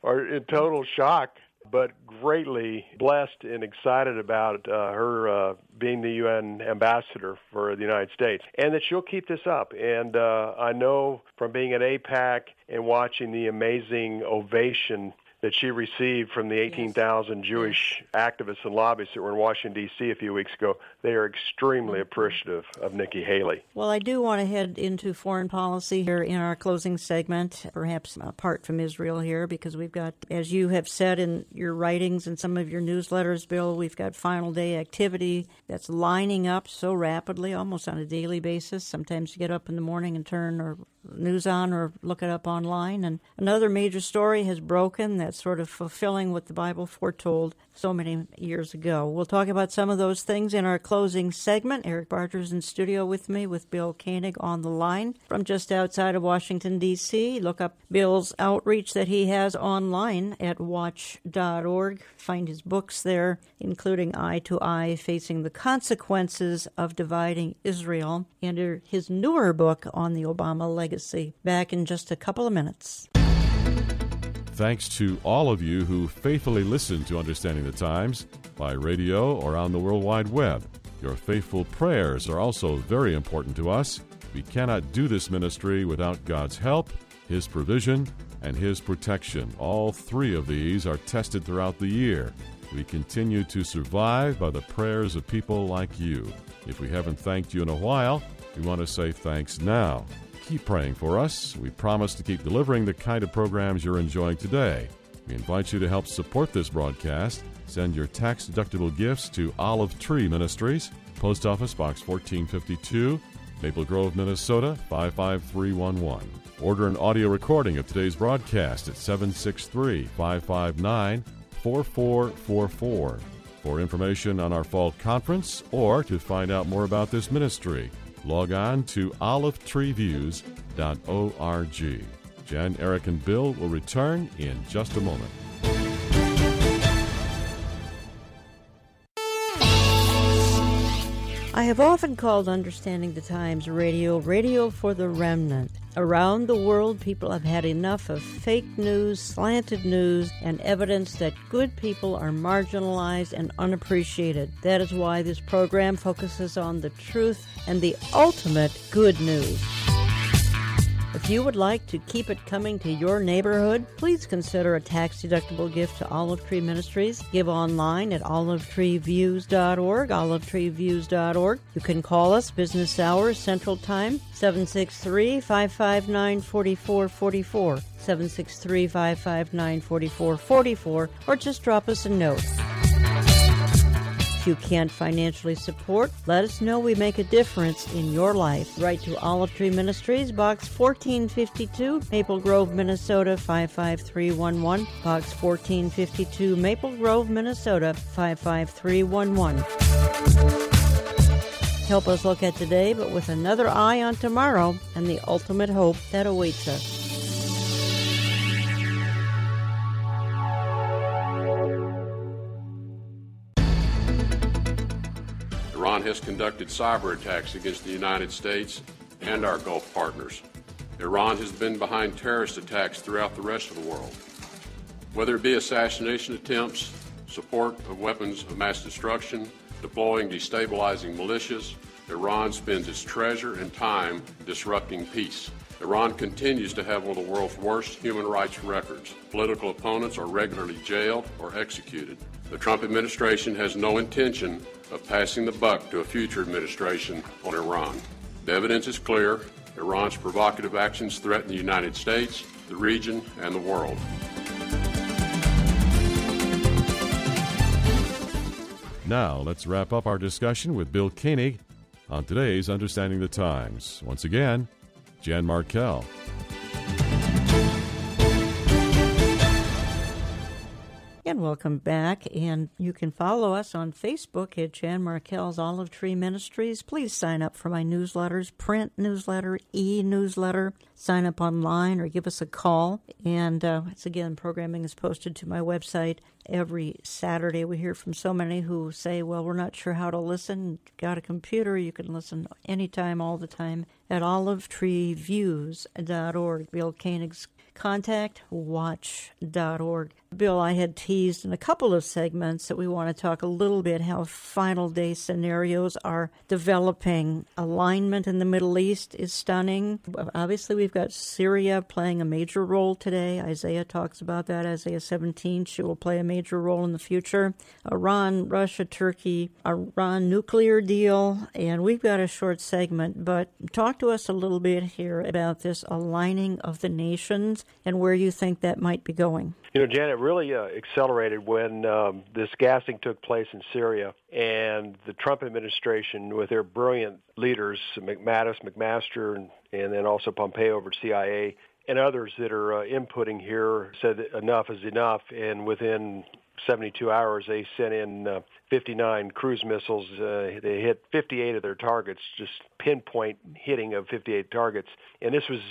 are in total shock, but greatly blessed and excited about her being the UN ambassador for the United States, and that she'll keep this up. And I know from being at AIPAC and watching the amazing ovation that she received from the 18,000 Jewish activists and lobbyists that were in Washington, D.C. a few weeks ago, they are extremely appreciative of Nikki Haley. Well, I do want to head into foreign policy here in our closing segment, perhaps apart from Israel here, because we've got, as you have said in your writings and some of your newsletters, Bill, we've got final day activity that's lining up so rapidly, almost on a daily basis. Sometimes you get up in the morning and turn or news on or look it up online. And another major story has broken that's sort of fulfilling what the Bible foretold so many years ago. We'll talk about some of those things in our closing segment. Eric Barger's in studio with me with Bill Koenig on the line from just outside of Washington, D.C. Look up Bill's outreach that he has online at watch.org. Find his books there, including Eye to Eye, Facing the Consequences of Dividing Israel, and his newer book on the Obama legacy. Back in just a couple of minutes. Thanks to all of you who faithfully listen to Understanding the Times by radio or on the World Wide Web. Your faithful prayers are also very important to us. We cannot do this ministry without God's help, His provision, and His protection. All three of these are tested throughout the year. We continue to survive by the prayers of people like you. If we haven't thanked you in a while, we want to say thanks now. Keep praying for us. We promise to keep delivering the kind of programs you're enjoying today. We invite you to help support this broadcast. Send your tax-deductible gifts to Olive Tree Ministries, Post Office Box 1452, Maple Grove, Minnesota 55311. Order an audio recording of today's broadcast at 763-559-4444. For information on our fall conference or to find out more about this ministry, log on to olivetreeviews.org. Jen, Eric, and Bill will return in just a moment. I have often called Understanding the Times radio for the remnant. Around the world, people have had enough of fake news, slanted news, and evidence that good people are marginalized and unappreciated. That is why this program focuses on the truth and the ultimate good news. If you would like to keep it coming to your neighborhood, please consider a tax-deductible gift to Olive Tree Ministries. Give online at olivetreeviews.org, olivetreeviews.org. You can call us business hours, Central Time, 763-559-4444, 763-559-4444, or just drop us a note. If you can't financially support, let us know. We make a difference in your life. Write to Olive Tree Ministries, Box 1452, Maple Grove, Minnesota 55311, Box 1452, Maple Grove, Minnesota 55311. Help us look at today, but with another eye on tomorrow and the ultimate hope that awaits us. Iran Iran has conducted cyber attacks against the United States and our Gulf partners. Iran has been behind terrorist attacks throughout the rest of the world. Whether it be assassination attempts, support of weapons of mass destruction, deploying destabilizing militias, Iran spends its treasure and time disrupting peace. Iran continues to have one of the world's worst human rights records. Political opponents are regularly jailed or executed. The Trump administration has no intention of passing the buck to a future administration on Iran. The evidence is clear. Iran's provocative actions threaten the United States, the region, and the world. Now, let's wrap up our discussion with Bill Koenig on today's Understanding the Times. Once again, Jan Markell. And welcome back. And you can follow us on Facebook at Jan Markell's Olive Tree Ministries. Please sign up for my newsletters, print newsletter, e-newsletter. Sign up online or give us a call. And once again, programming is posted to my website every Saturday. We hear from so many who say, well, we're not sure how to listen. Got a computer, you can listen anytime, all the time at olivetreeviews.org. Bill Koenig's contact, watch.org. Bill, I had teased in a couple of segments that we want to talk a little bit how final day scenarios are developing. Alignment in the Middle East is stunning. Obviously, we've got Syria playing a major role today. Isaiah talks about that. Isaiah 17, she will play a major role in the future. Iran, Russia, Turkey, Iran nuclear deal, and we've got a short segment, but talk to us a little bit here about this aligning of the nations and where you think that might be going. You know, Janet, really accelerated when this gassing took place in Syria, and the Trump administration, with their brilliant leaders, McManus, McMaster, and then also Pompeo over CIA, and others that are inputting here, said that enough is enough, and within 72 hours, they sent in 59 cruise missiles. They hit 58 of their targets, just pinpoint hitting of 58 targets. And this was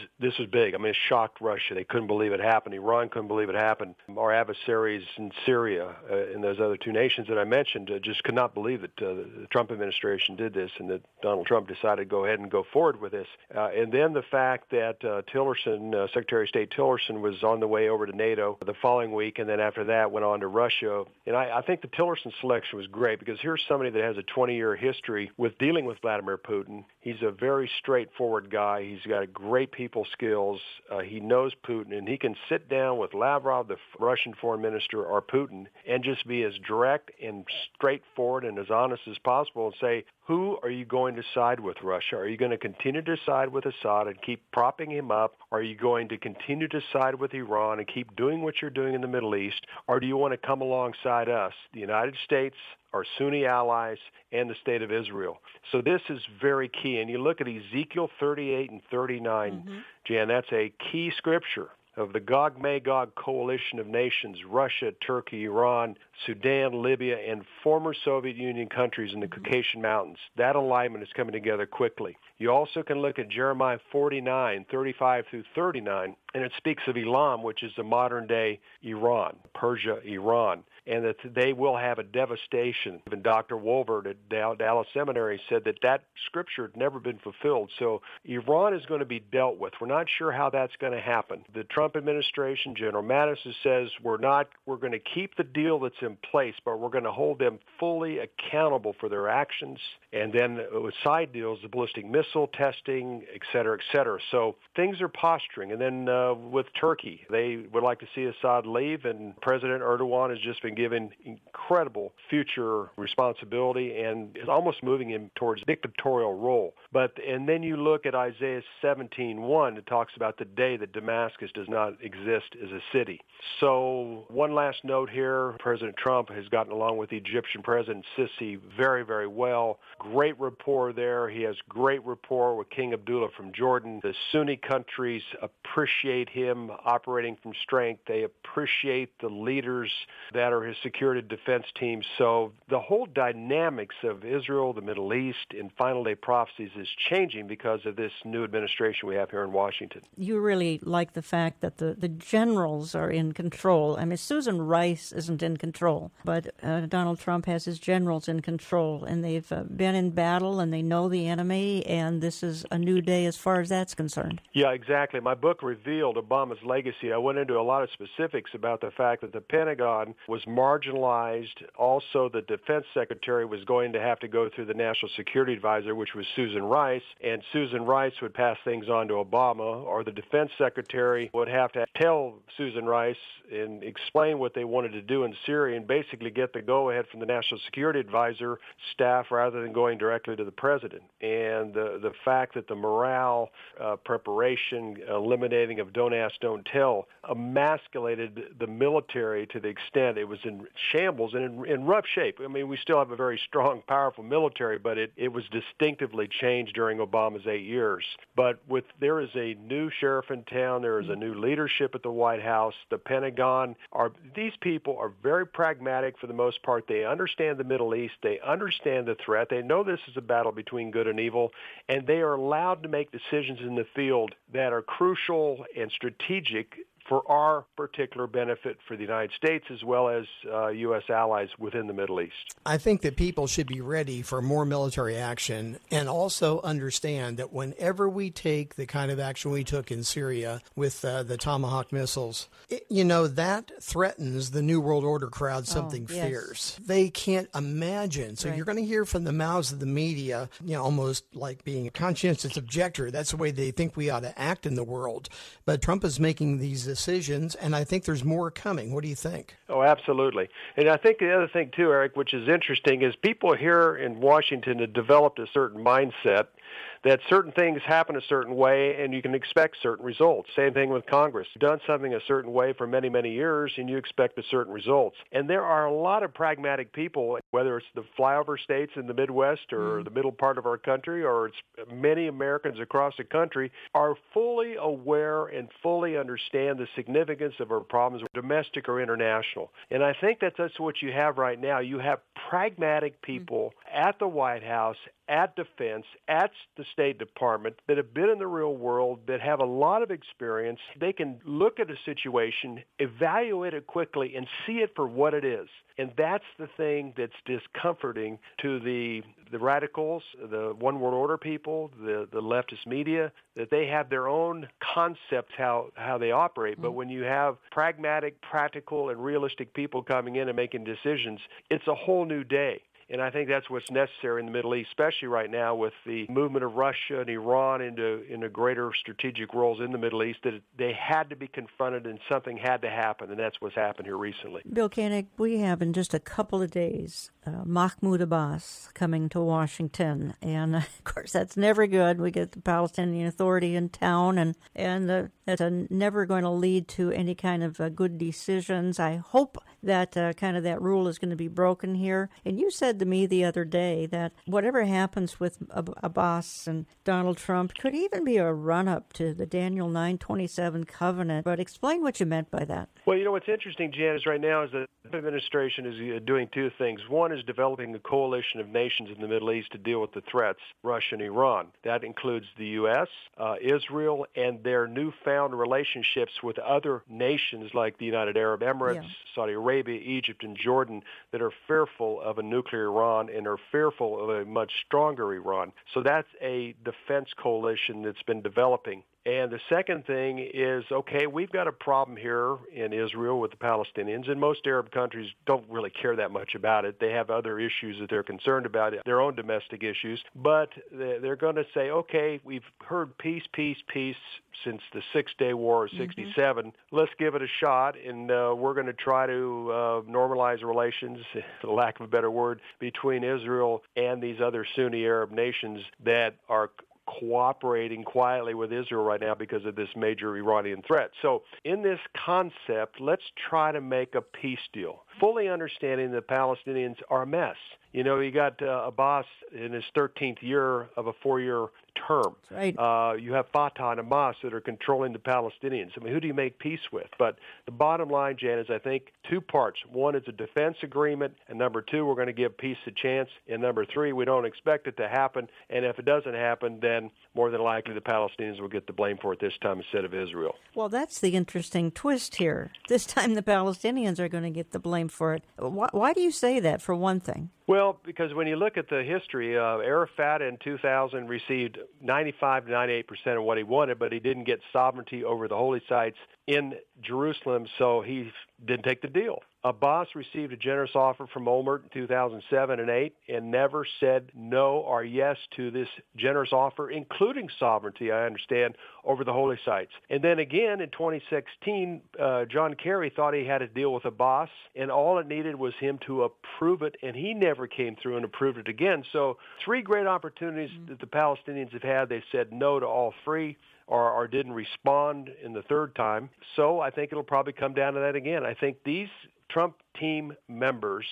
big. I mean, it shocked Russia. They couldn't believe it happened. Iran couldn't believe it happened. Our adversaries in Syria and those other two nations that I mentioned just could not believe that the Trump administration did this and that Donald Trump decided to go ahead and go forward with this. And then the fact that Tillerson, Secretary of State Tillerson, was on the way over to NATO the following week, and then after that went on to Russia. And I think the Tillerson selection was great because here's somebody that has a 20-year history with dealing with Vladimir Putin. He's a very straightforward guy. He's got great people skills. He knows Putin, and he can sit down with Lavrov, the Russian foreign minister, or Putin, and just be as direct and straightforward and as honest as possible and say, who are you going to side with, Russia? Are you going to continue to side with Assad and keep propping him up? Are you going to continue to side with Iran and keep doing what you're doing in the Middle East? Or do you want to come alongside us, the United States, our Sunni allies, and the State of Israel? So this is very key. And you look at Ezekiel 38 and 39, Jan, that's a key scripture of the Gog-Magog coalition of nations, Russia, Turkey, Iran, Sudan, Libya, and former Soviet Union countries in the Caucasian Mountains. That alignment is coming together quickly. You also can look at Jeremiah 49, 35 through 39, and it speaks of Elam, which is the modern-day Iran, Persia, Iran, and that they will have a devastation. Even Dr. Wolvert at Dallas Seminary said that scripture had never been fulfilled. So Iran is going to be dealt with. We're not sure how that's going to happen. The Trump administration, General Mattis, says we're going to keep the deal that's in place, but we're going to hold them fully accountable for their actions. And then with side deals, the ballistic missile testing, et cetera, et cetera. So things are posturing. And then with Turkey, they would like to see Assad leave, and President Erdogan has just been given incredible future responsibility and is almost moving him towards a dictatorial role. And then you look at Isaiah 17:1, it talks about the day that Damascus does not exist as a city. So one last note here, President Trump has gotten along with the Egyptian President Sisi very, very well. Great rapport there. He has great rapport with King Abdullah from Jordan. The Sunni countries appreciate appreciate him operating from strength. They appreciate the leaders that are his security defense team. So the whole dynamics of Israel, the Middle East, and final day prophecies is changing because of this new administration we have here in Washington. You really like the fact that the generals are in control. I mean, Susan Rice isn't in control, but Donald Trump has his generals in control, and they've been in battle, and they know the enemy, and this is a new day as far as that's concerned. Yeah, exactly. My book revealed Obama's legacy. I went into a lot of specifics about the fact that the Pentagon was marginalized. Also, the defense secretary was going to have to go through the national security advisor, which was Susan Rice, and Susan Rice would pass things on to Obama, or the defense secretary would have to tell Susan Rice and explain what they wanted to do in Syria and basically get the go-ahead from the national security advisor staff rather than going directly to the president. And the fact that the morale, preparation, eliminating of don't ask, don't tell, emasculated the military to the extent it was in shambles and in rough shape. I mean, we still have a very strong, powerful military, but it was distinctively changed during Obama's 8 years. But there is a new sheriff in town, there is a new leadership at the White House, the Pentagon. These people are very pragmatic for the most part. They understand the Middle East. They understand the threat. They know this is a battle between good and evil, and they are allowed to make decisions in the field that are crucial and strategic for our particular benefit for the United States as well as U.S. allies within the Middle East. I think that people should be ready for more military action and also understand that whenever we take the kind of action we took in Syria with the Tomahawk missiles, that threatens the New World Order crowd something fierce. They can't imagine. So you're going to hear from the mouths of the media, almost like being a conscientious objector. That's the way they think we ought to act in the world. But Trump is making these decisions, and I think there's more coming. What do you think? Oh, absolutely. And I think the other thing, too, Eric, which is interesting, is people here in Washington have developed a certain mindset that certain things happen a certain way and you can expect certain results. Same thing with Congress. You've done something a certain way for many, many years and you expect a certain results. And there are a lot of pragmatic people, whether it's the flyover states in the Midwest or the middle part of our country, or it's many Americans across the country, are fully aware and fully understand the significance of our problems, domestic or international. And I think that's what you have right now. You have pragmatic people at the White House, at Defense, at the State Department that have been in the real world, that have a lot of experience. They can look at a situation, evaluate it quickly, and see it for what it is. And that's the thing that's discomforting to the radicals, the one world order people, the leftist media, that they have their own concepts how they operate. But when you have pragmatic, practical, and realistic people coming in and making decisions, it's a whole new day. And I think that's what's necessary in the Middle East, especially right now with the movement of Russia and Iran into greater strategic roles in the Middle East, that they had to be confronted and something had to happen, and that's what's happened here recently. Bill Koenig, we have in just a couple of days Mahmoud Abbas coming to Washington, and of course that's never good. We get the Palestinian Authority in town, and that's never going to lead to any kind of good decisions. I hope that kind of that rule is going to be broken here. And you said to me the other day that whatever happens with Abbas and Donald Trump could even be a run-up to the Daniel 9:27 covenant. But explain what you meant by that. Well, what's interesting, Jan, is right now is the administration is doing two things. One is developing a coalition of nations in the Middle East to deal with the threats, Russia and Iran. That includes the U.S., Israel, and their newfound relationships with other nations like the United Arab Emirates, Saudi Arabia, Egypt, and Jordan that are fearful of a nuclear Iran and are fearful of a much stronger Iran. So that's a defense coalition that's been developing. And the second thing is, okay, we've got a problem here in Israel with the Palestinians, and most Arab countries don't really care that much about it. They have other issues that they're concerned about, their own domestic issues. But they're going to say, okay, we've heard peace, peace, peace since the Six-Day War of 67. Let's give it a shot, and we're going to try to normalize relations, for lack of a better word, between Israel and these other Sunni Arab nations that are cooperating quietly with Israel right now because of this major Iranian threat. So in this concept, let's try to make a peace deal, fully understanding the Palestinians are a mess. You got Abbas in his 13th year of a 4-year term. Right. You have Fatah and Hamas that are controlling the Palestinians. I mean, who do you make peace with? But the bottom line, Jan, is I think two parts. One is a defense agreement, and number two, we're going to give peace a chance, and number three, we don't expect it to happen, and if it doesn't happen, then more than likely the Palestinians will get the blame for it this time instead of Israel. Well, that's the interesting twist here. This time the Palestinians are going to get the blame for it. Why do you say that, for one thing? Well, because when you look at the history, Arafat in 2000 received 95 to 98% of what he wanted, but he didn't get sovereignty over the holy sites in Jerusalem, so he didn't take the deal. Abbas received a generous offer from Olmert in 2007 and 8 and never said no or yes to this generous offer, including sovereignty, I understand, over the holy sites. And then again in 2016, John Kerry thought he had a deal with Abbas, and all it needed was him to approve it, and he never came through and approved it again. So three great opportunities that the Palestinians have had. They said no to all three, or didn't respond in the third time. So I think it'll probably come down to that again. I think these Trump team members,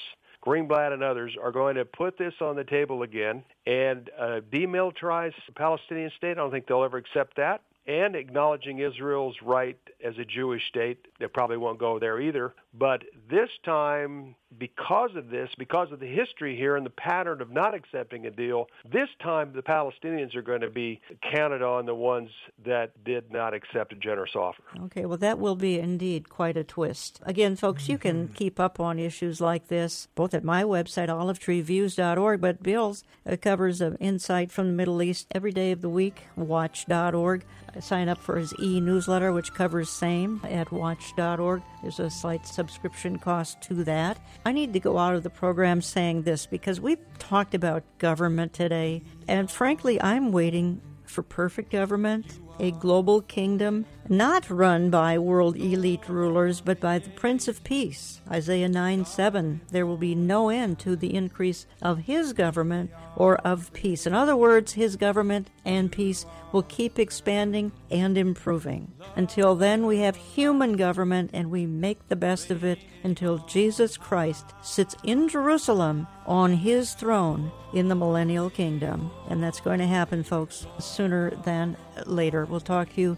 Greenblatt and others, are going to put this on the table again and demilitarize the Palestinian state. I don't think they'll ever accept that. And acknowledging Israel's right as a Jewish state, they probably won't go there either. But this time, because of the history here and the pattern of not accepting a deal, this time the Palestinians are going to be counted on, the ones that did not accept a generous offer. Okay, well, that will be indeed quite a twist. Again, folks, you can keep up on issues like this both at my website, olivetreeviews.org, but Bill's covers of insight from the Middle East every day of the week, watch.org. Sign up for his e-newsletter, which covers same at watch.org. There's a slight subscription cost to that. I need to go out of the program saying this because we've talked about government today, and frankly, I'm waiting for perfect government, a global kingdom, not run by world elite rulers, but by the Prince of Peace. Isaiah 9:7, there will be no end to the increase of his government or of peace. In other words, his government and peace will keep expanding and improving. Until then, we have human government, and we make the best of it until Jesus Christ sits in Jerusalem on his throne in the millennial kingdom. And that's going to happen, folks, sooner than later. We'll talk to you